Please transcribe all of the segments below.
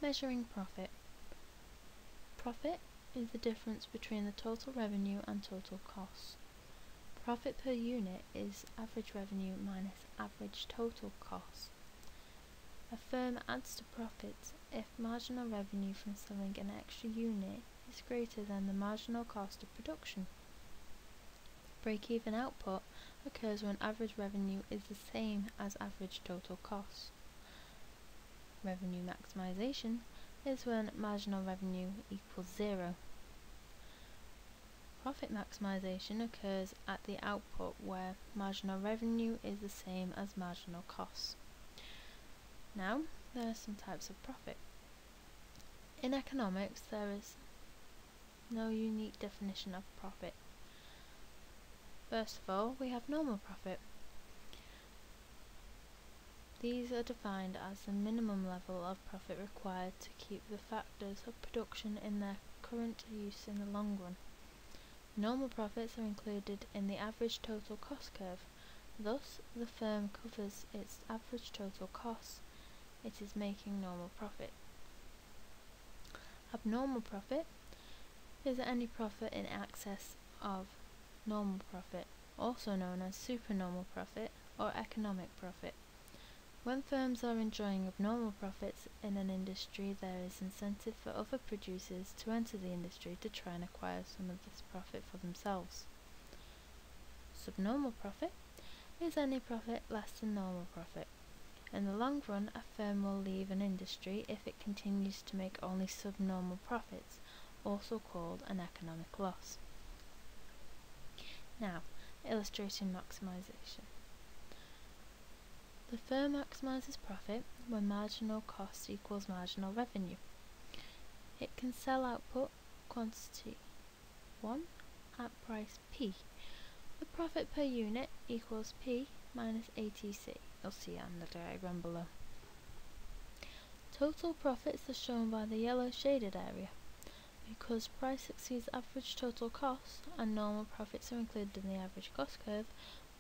Measuring profit. Profit is the difference between the total revenue and total costs. Profit per unit is average revenue minus average total costs. A firm adds to profits if marginal revenue from selling an extra unit is greater than the marginal cost of production. Break-even output occurs when average revenue is the same as average total costs. Revenue maximization is when marginal revenue equals zero. Profit maximization occurs at the output where marginal revenue is the same as marginal costs. Now, there are some types of profit. In economics, there is no unique definition of profit. First of all, we have normal profit. These are defined as the minimum level of profit required to keep the factors of production in their current use in the long run. Normal profits are included in the average total cost curve. Thus, the firm covers its average total costs. It is making normal profit. Abnormal profit is any profit in excess of normal profit, also known as supernormal profit or economic profit. When firms are enjoying abnormal profits in an industry, there is incentive for other producers to enter the industry to try and acquire some of this profit for themselves. Subnormal profit is any profit less than normal profit. In the long run, a firm will leave an industry if it continues to make only subnormal profits, also called an economic loss. Now, illustrating maximization. The firm maximizes profit when marginal cost equals marginal revenue. It can sell output quantity 1 at price P. The profit per unit equals P minus ATC. You'll see it on the diagram below. Total profits are shown by the yellow shaded area. Because price exceeds average total cost and normal profits are included in the average cost curve,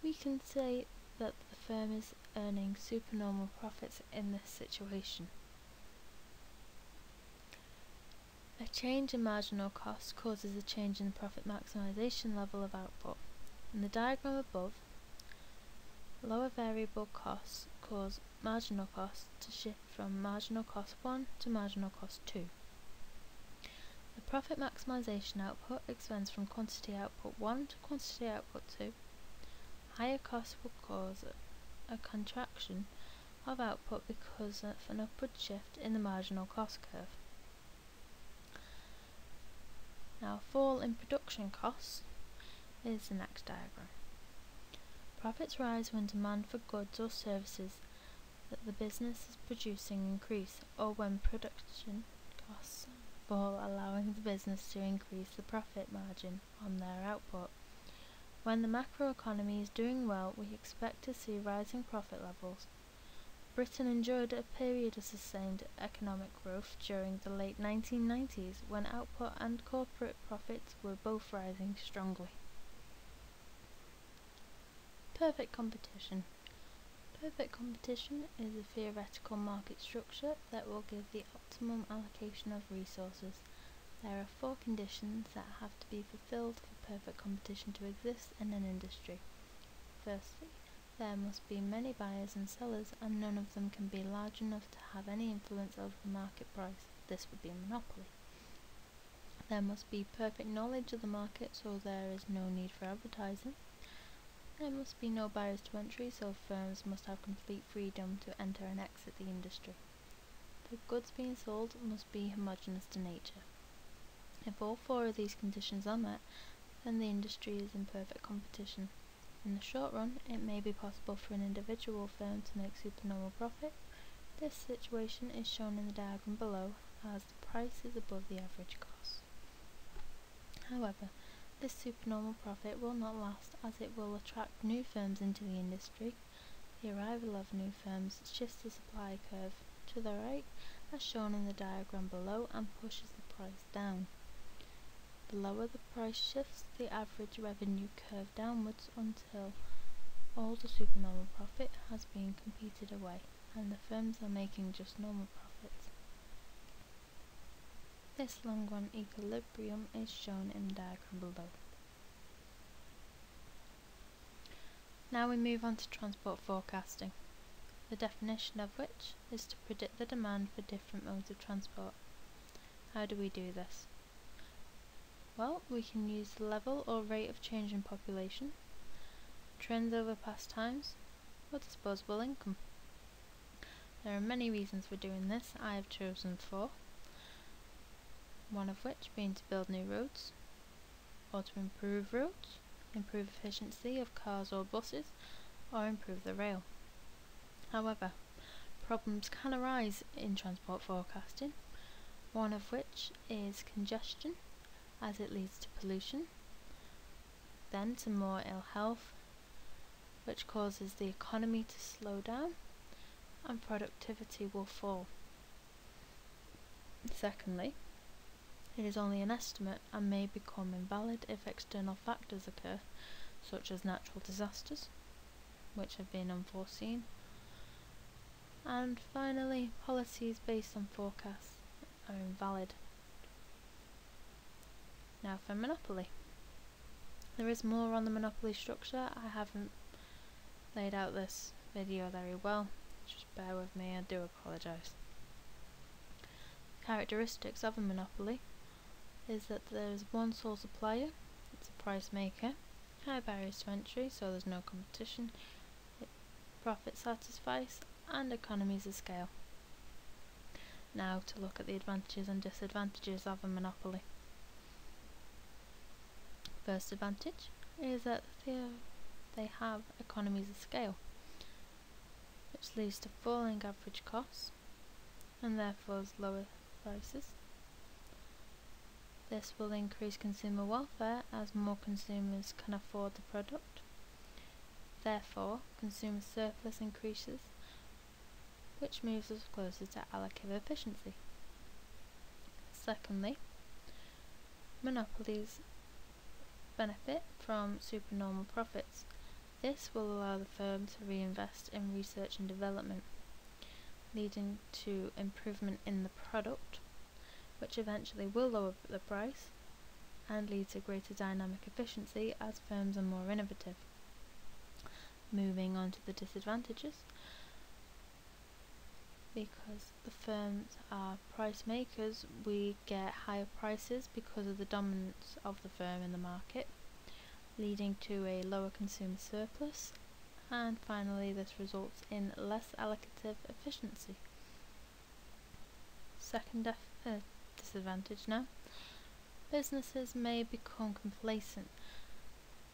we can say that the firm is earning supernormal profits in this situation. A change in marginal cost causes a change in the profit maximization level of output. In the diagram above, lower variable costs cause marginal cost to shift from marginal cost 1 to marginal cost 2. The profit maximization output expands from quantity output 1 to quantity output 2. Higher costs will cause a contraction of output because of an upward shift in the marginal cost curve. Now, fall in production costs is the next diagram. Profits rise when demand for goods or services that the business is producing increase, or when production costs fall, allowing the business to increase the profit margin on their output. When the macroeconomy is doing well, we expect to see rising profit levels. Britain enjoyed a period of sustained economic growth during the late 1990s when output and corporate profits were both rising strongly. Perfect competition. Perfect competition is a theoretical market structure that will give the optimum allocation of resources. There are 4 conditions that have to be fulfilled for perfect competition to exist in an industry. Firstly, there must be many buyers and sellers, and none of them can be large enough to have any influence over the market price. This would be a monopoly. There must be perfect knowledge of the market, so there is no need for advertising. There must be no barriers to entry, so firms must have complete freedom to enter and exit the industry. The goods being sold must be homogeneous to nature. If all 4 of these conditions are met, then the industry is in perfect competition. In the short run, it may be possible for an individual firm to make supernormal profit. This situation is shown in the diagram below, as the price is above the average cost. However, this supernormal profit will not last, as it will attract new firms into the industry. The arrival of new firms shifts the supply curve to the right, as shown in the diagram below, and pushes the price down. The lower the price shifts, the average revenue curve downwards until all the supernormal profit has been competed away, and the firms are making just normal profits. This long-run equilibrium is shown in the diagram below. Now we move on to transport forecasting, the definition of which is to predict the demand for different modes of transport. How do we do this? Well, we can use the level or rate of change in population, trends over past times, or disposable income. There are many reasons for doing this. I have chosen 4, one of which being to build new roads, or to improve roads, improve efficiency of cars or buses, or improve the rail. However, problems can arise in transport forecasting, one of which is congestion, as it leads to pollution, then to more ill health, which causes the economy to slow down, and productivity will fall. Secondly, it is only an estimate and may become invalid if external factors occur, such as natural disasters, which have been unforeseen. And finally, policies based on forecasts are invalid. Now for monopoly. There is more on the monopoly structure. I haven't laid out this video very well, just bear with me, I do apologise. Characteristics of a monopoly is that there is one sole supplier, it's a price maker, high barriers to entry so there's no competition, profit satisfies, and economies of scale. Now to look at the advantages and disadvantages of a monopoly. First advantage is that they have economies of scale, which leads to falling average costs and therefore lower prices. This will increase consumer welfare as more consumers can afford the product. Therefore, consumer surplus increases, which moves us closer to allocative efficiency. Secondly, monopolies benefit from supernormal profits. This will allow the firm to reinvest in research and development, leading to improvement in the product, which eventually will lower the price and lead to greater dynamic efficiency as firms are more innovative. Moving on to the disadvantages. Because the firms are price makers, we get higher prices because of the dominance of the firm in the market, leading to a lower consumer surplus, and finally this results in less allocative efficiency. Second disadvantage now. Businesses may become complacent.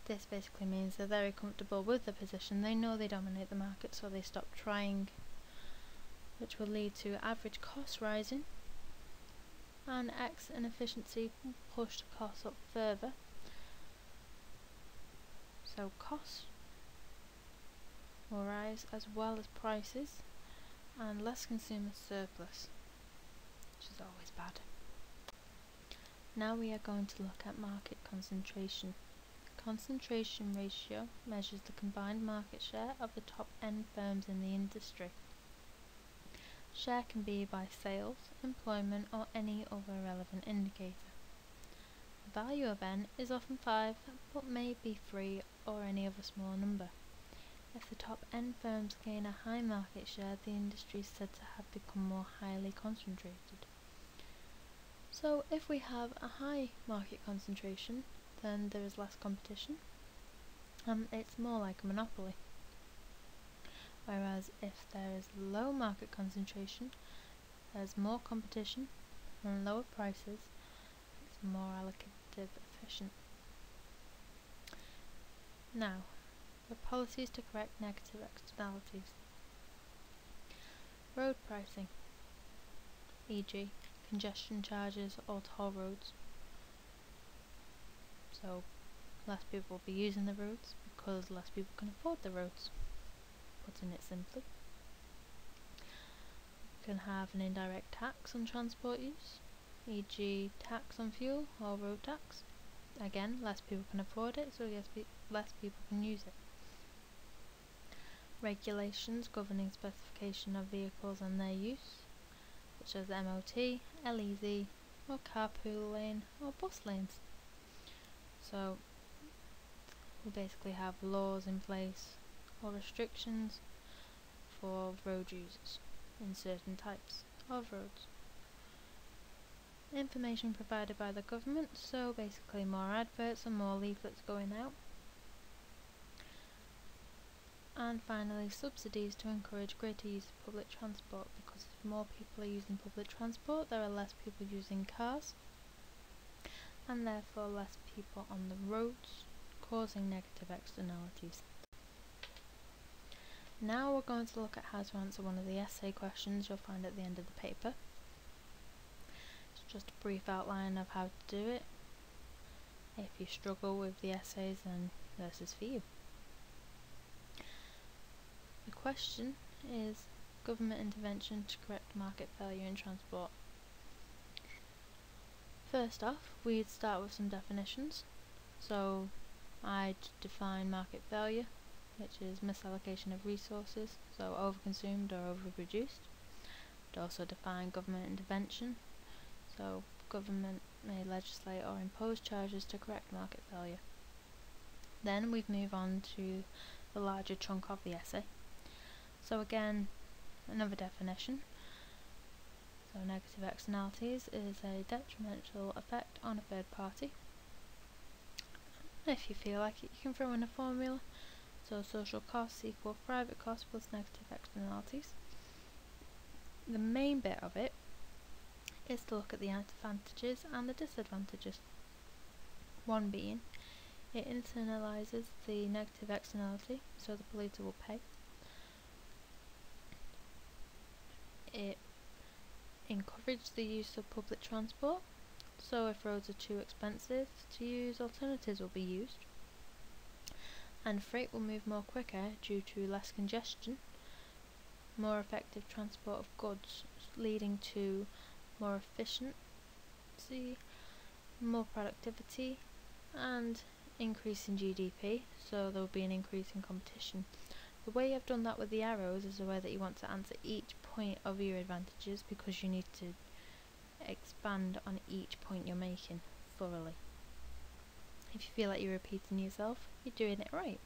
This basically means they're very comfortable with the position, they know they dominate the market so they stop trying, which will lead to average costs rising and inefficiency will push the costs up further. So costs will rise as well as prices and less consumer surplus, which is always bad. Now we are going to look at market concentration. Concentration ratio measures the combined market share of the top N firms in the industry. Share can be by sales, employment, or any other relevant indicator. The value of N is often 5, but may be 3 or any other small number. If the top N firms gain a high market share, the industry is said to have become more highly concentrated. So if we have a high market concentration, then there is less competition, and it's more like a monopoly. Whereas if there is low market concentration, there's more competition and lower prices, it's more allocative efficient. Now, the policies to correct negative externalities. Road pricing, e.g. congestion charges or toll roads. So less people will be using the roads because less people can afford the roads. Putting it simply. You can have an indirect tax on transport use, e.g. tax on fuel or road tax. Again, less people can afford it, so yes, less people can use it. Regulations governing specification of vehicles and their use, such as MOT, LEZ, or carpool lane or bus lanes. So we basically have laws in place or restrictions for road users in certain types of roads. Information provided by the government, so basically more adverts and more leaflets going out. And finally, subsidies to encourage greater use of public transport, because if more people are using public transport, there are less people using cars, and therefore less people on the roads, causing negative externalities. Now we're going to look at how to answer one of the essay questions you'll find at the end of the paper. It's just a brief outline of how to do it. If you struggle with the essays, then this is for you. The question is government intervention to correct market failure in transport. First off, we'd start with some definitions. So I'd define market failure, which is misallocation of resources, so overconsumed or overproduced. I'd also define government intervention, so government may legislate or impose charges to correct market failure. Then we'd move on to the larger chunk of the essay. So again, another definition. So negative externalities is a detrimental effect on a third party. If you feel like it, you can throw in a formula. So social costs equal private costs plus negative externalities. The main bit of it is to look at the advantages and the disadvantages. One being, it internalises the negative externality, so the polluter will pay. It encourages the use of public transport, so if roads are too expensive to use, alternatives will be used. And freight will move more quicker due to less congestion, more effective transport of goods, leading to more efficiency, more productivity, and increase in GDP, so there will be an increase in competition. The way I've done that with the arrows is the way that you want to answer each point of your advantages, because you need to expand on each point you're making thoroughly. If you feel like you're repeating yourself, you're doing it right.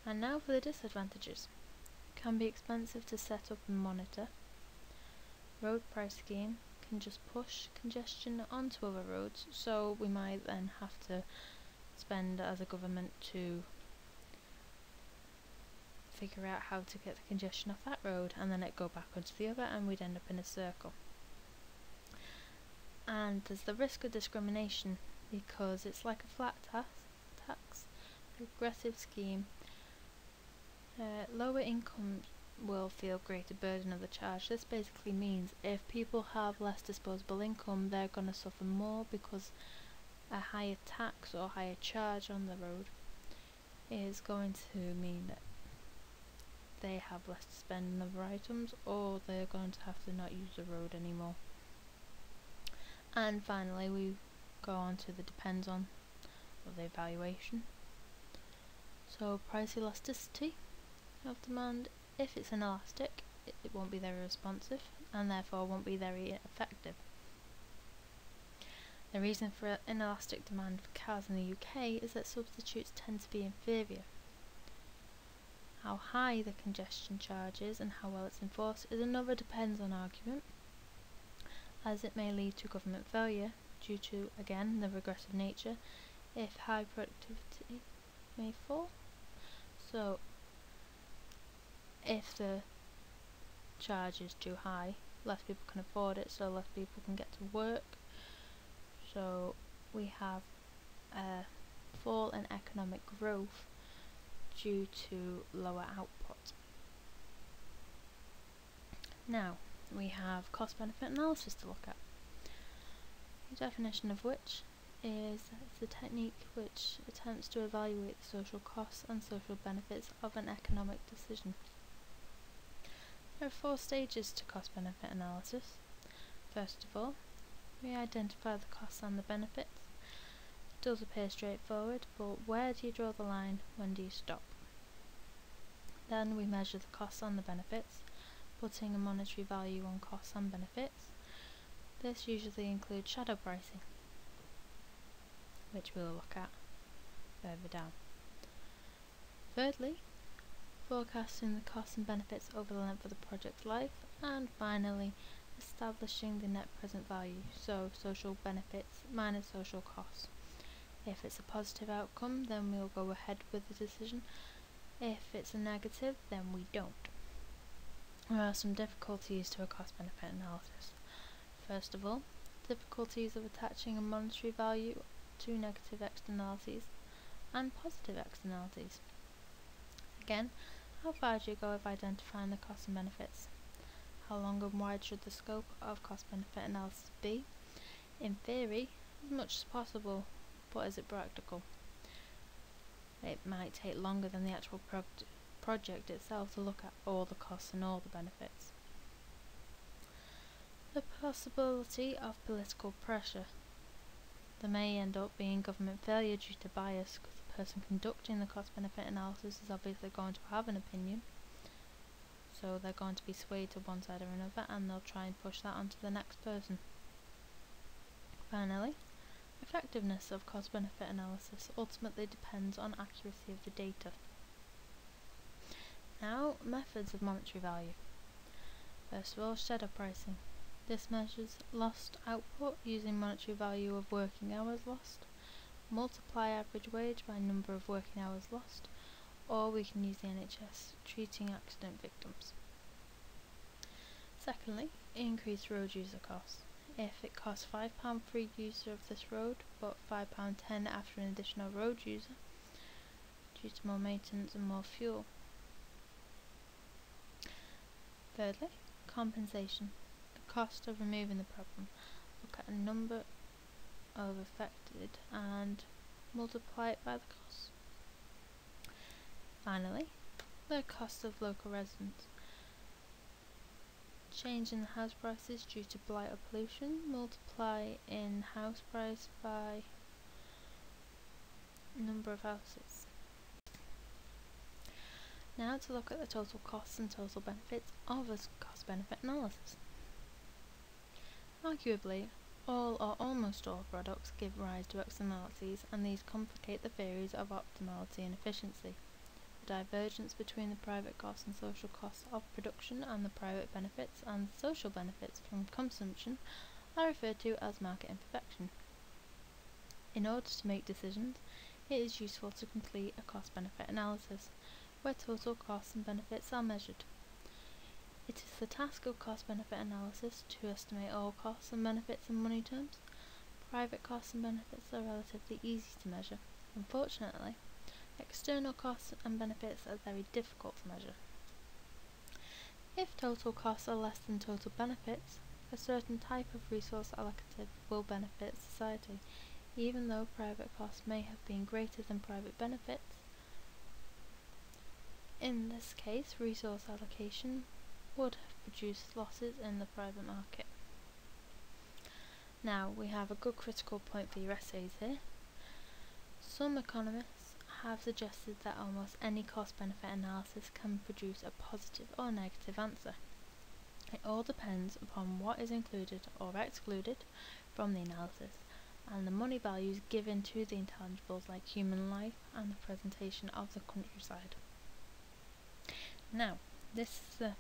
And now for the disadvantages. It can be expensive to set up and monitor. Road price scheme can just push congestion onto other roads, so we might then have to spend as a government to figure out how to get the congestion off that road, and then it go back onto the other, and we'd end up in a circle. And there's the risk of discrimination, because it's like a flat tax regressive scheme. Lower income will feel greater burden of the charge. This basically means if people have less disposable income, they're going to suffer more, because a higher tax or higher charge on the road is going to mean that they have less to spend on other items, or they're going to have to not use the road anymore. And finally, we go on to the depends on of the evaluation. So price elasticity of demand. If it's inelastic, it won't be very responsive, and therefore won't be very effective. The reason for inelastic demand for cars in the UK is that substitutes tend to be inferior. How high the congestion charge is and how well it's enforced is another depends on argument, as it may lead to government failure due to, again, the regressive nature, if high productivity may fall. So if the charge is too high, less people can afford it, so less people can get to work. So we have a fall in economic growth due to lower output. Now we have cost-benefit analysis to look at, the definition of which is the technique which attempts to evaluate the social costs and social benefits of an economic decision. There are 4 stages to cost-benefit analysis. First of all, we identify the costs and the benefits. It does appear straightforward, but where do you draw the line? When do you stop? Then we measure the costs and the benefits, putting a monetary value on costs and benefits. This usually includes shadow pricing, which we'll look at further down. Thirdly, forecasting the costs and benefits over the length of the project's life, and finally, establishing the net present value, so social benefits minus social costs. If it's a positive outcome, then we'll go ahead with the decision. If it's a negative, then we don't. There are some difficulties to a cost-benefit analysis. First of all, difficulties of attaching a monetary value to negative externalities and positive externalities. Again, how far do you go with identifying the costs and benefits? How long and wide should the scope of cost-benefit analysis be? In theory, as much as possible, but is it practical? It might take longer than the actual project itself to look at all the costs and all the benefits. The possibility of political pressure. There may end up being government failure due to bias, because the person conducting the cost-benefit analysis is obviously going to have an opinion, so they're going to be swayed to one side or another, and they'll try and push that onto the next person. Finally, effectiveness of cost-benefit analysis ultimately depends on accuracy of the data. Now, methods of monetary value. First of all, shadow pricing. This measures lost output using monetary value of working hours lost. Multiply average wage by number of working hours lost, or we can use the NHS treating accident victims. Secondly, increase road user costs. If it costs £5 for a user of this road, but £5.10 after an additional road user, due to more maintenance and more fuel. Thirdly, compensation. The cost of removing the problem. Look at a number of affected and multiply it by the cost. Finally, the cost of local residents. Change in the house prices due to blight or pollution, multiply in house price by number of houses. Now to look at the total costs and total benefits of a cost-benefit analysis. Arguably, all or almost all products give rise to externalities, and these complicate the theories of optimality and efficiency. The divergence between the private costs and social costs of production and the private benefits and social benefits from consumption are referred to as market imperfection. In order to make decisions, it is useful to complete a cost-benefit analysis, where total costs and benefits are measured. It is the task of cost-benefit analysis to estimate all costs and benefits in money terms. Private costs and benefits are relatively easy to measure. Unfortunately, external costs and benefits are very difficult to measure. If total costs are less than total benefits, a certain type of resource allocative will benefit society, even though private costs may have been greater than private benefits. In this case, resource allocation would have produced losses in the private market. Now, we have a good critical point for your essays here. Some economists have suggested that almost any cost-benefit analysis can produce a positive or negative answer. It all depends upon what is included or excluded from the analysis, and the money values given to the intangibles like human life and the presentation of the countryside. Now, this is the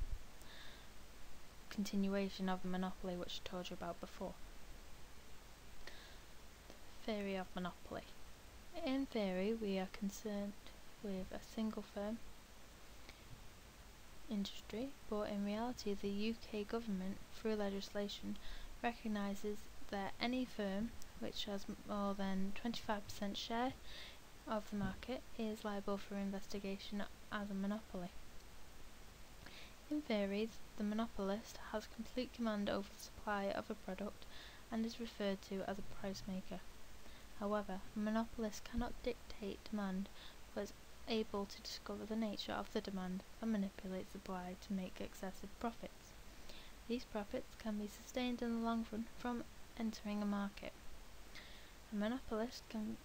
continuation of the monopoly which I told you about before. Theory of monopoly. In theory, we are concerned with a single firm industry, but in reality the UK government, through legislation, recognises that any firm which has more than 25% share of the market is liable for investigation as a monopoly. In theory, the monopolist has complete command over the supply of a product and is referred to as a price maker. However, a monopolist cannot dictate demand, but is able to discover the nature of the demand and manipulate supply to make excessive profits. These profits can be sustained in the long run from entering a market. A monopolist can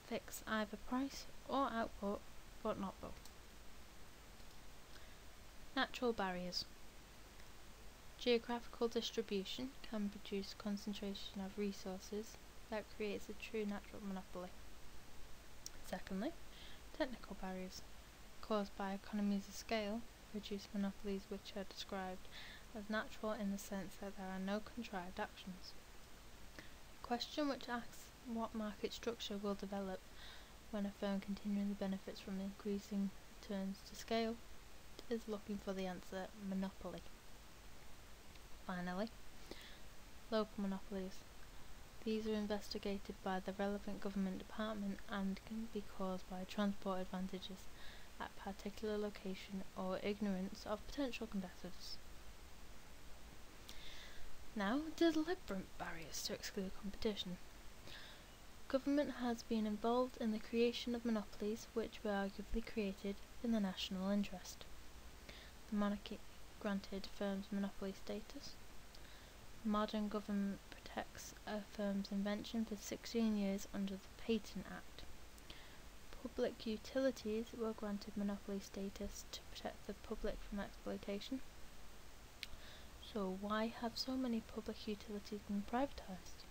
fix either price or output, but not both. Natural barriers. Geographical distribution can produce concentration of resources that creates a true natural monopoly. Secondly, technical barriers caused by economies of scale produce monopolies which are described as natural in the sense that there are no contrived actions. A question which asks what market structure will develop when a firm continually benefits from increasing returns to scale is looking for the answer monopoly. Finally, local monopolies. These are investigated by the relevant government department and can be caused by transport advantages at a particular location or ignorance of potential competitors. Now, deliberate barriers to exclude competition. Government has been involved in the creation of monopolies which were arguably created in the national interest. The monarchy granted firms monopoly status. Modern government protects a firm's invention for 16 years under the Patent Act. Public utilities were granted monopoly status to protect the public from exploitation. So why have so many public utilities been privatised?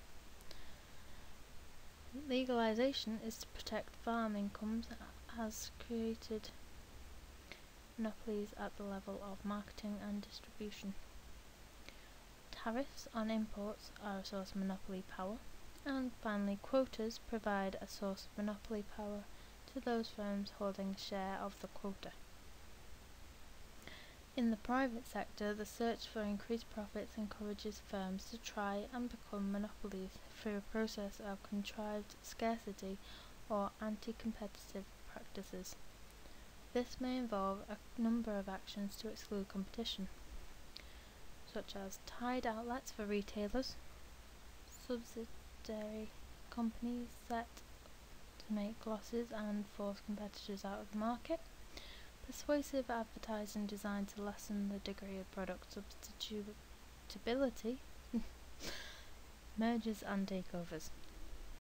Legalisation is to protect farm incomes, has created monopolies at the level of marketing and distribution. Tariffs on imports are a source of monopoly power, and finally quotas provide a source of monopoly power to those firms holding a share of the quota. In the private sector, the search for increased profits encourages firms to try and become monopolies through a process of contrived scarcity or anti-competitive practices. This may involve a number of actions to exclude competition, such as tied outlets for retailers, subsidiary companies set to make losses and force competitors out of the market, persuasive advertising designed to lessen the degree of product substitutability, mergers and takeovers.